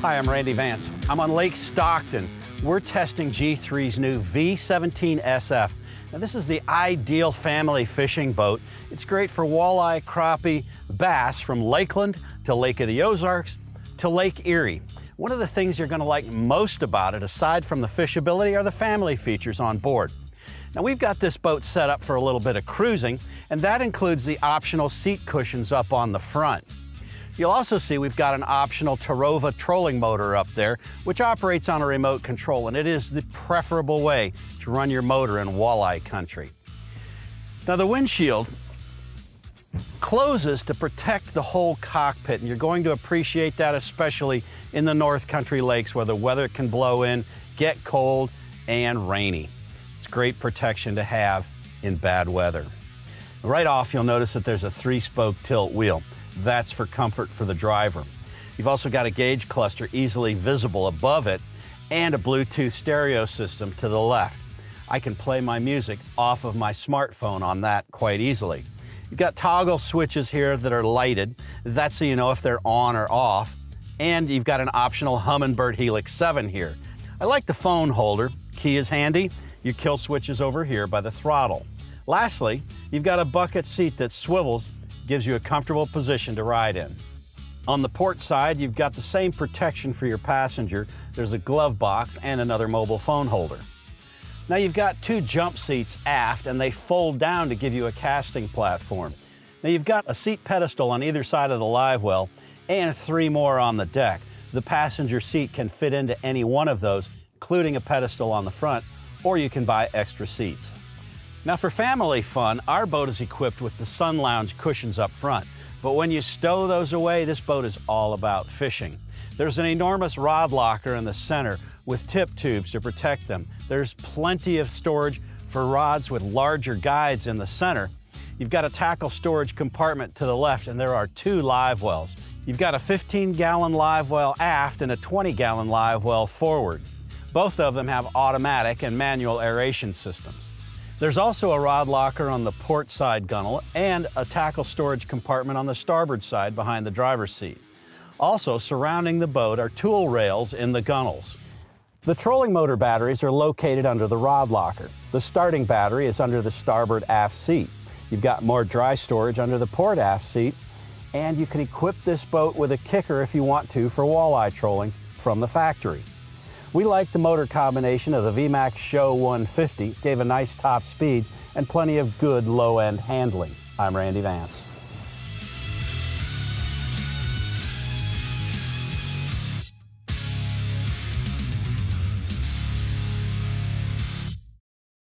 Hi, I'm Randy Vance. I'm on Lake Stockton. We're testing G3's new V17 SF. Now, this is the ideal family fishing boat. It's great for walleye, crappie, bass from Lakeland to Lake of the Ozarks to Lake Erie. One of the things you're going to like most about it, aside from the fishability, are the family features on board. Now, we've got this boat set up for a little bit of cruising, and that includes the optional seat cushions up on the front. You'll also see we've got an optional Tarova trolling motor up there, which operates on a remote control, and it is the preferable way to run your motor in walleye country. Now, the windshield closes to protect the whole cockpit, and you're going to appreciate that, especially in the North Country lakes where the weather can blow in, get cold, and rainy. It's great protection to have in bad weather. Right off, you'll notice that there's a 3-spoke tilt wheel. That's for comfort for the driver. You've also got a gauge cluster easily visible above it and a Bluetooth stereo system to the left. I can play my music off of my smartphone on that quite easily. You've got toggle switches here that are lighted. That's so you know if they're on or off. And you've got an optional Humminbird Helix 7 here. I like the phone holder. Key is handy. Your kill switch is over here by the throttle. Lastly, you've got a bucket seat that swivels, gives you a comfortable position to ride in. On the port side, you've got the same protection for your passenger. There's a glove box and another mobile phone holder. Now, you've got 2 jump seats aft, and they fold down to give you a casting platform. Now, you've got a seat pedestal on either side of the live well and 3 more on the deck. The passenger seat can fit into any one of those, including a pedestal on the front, or you can buy extra seats. Now, for family fun, our boat is equipped with the Sun Lounge cushions up front. But when you stow those away, this boat is all about fishing. There's an enormous rod locker in the center with tip tubes to protect them. There's plenty of storage for rods with larger guides in the center. You've got a tackle storage compartment to the left, and there are 2 live wells. You've got a 15-gallon live well aft and a 20-gallon live well forward. Both of them have automatic and manual aeration systems. There's also a rod locker on the port side gunnel and a tackle storage compartment on the starboard side behind the driver's seat. Also surrounding the boat are tool rails in the gunnels. The trolling motor batteries are located under the rod locker. The starting battery is under the starboard aft seat. You've got more dry storage under the port aft seat, and you can equip this boat with a kicker if you want to for walleye trolling from the factory. We like the motor combination of the VMAX Show 150, gave a nice top speed and plenty of good low-end handling. I'm Randy Vance.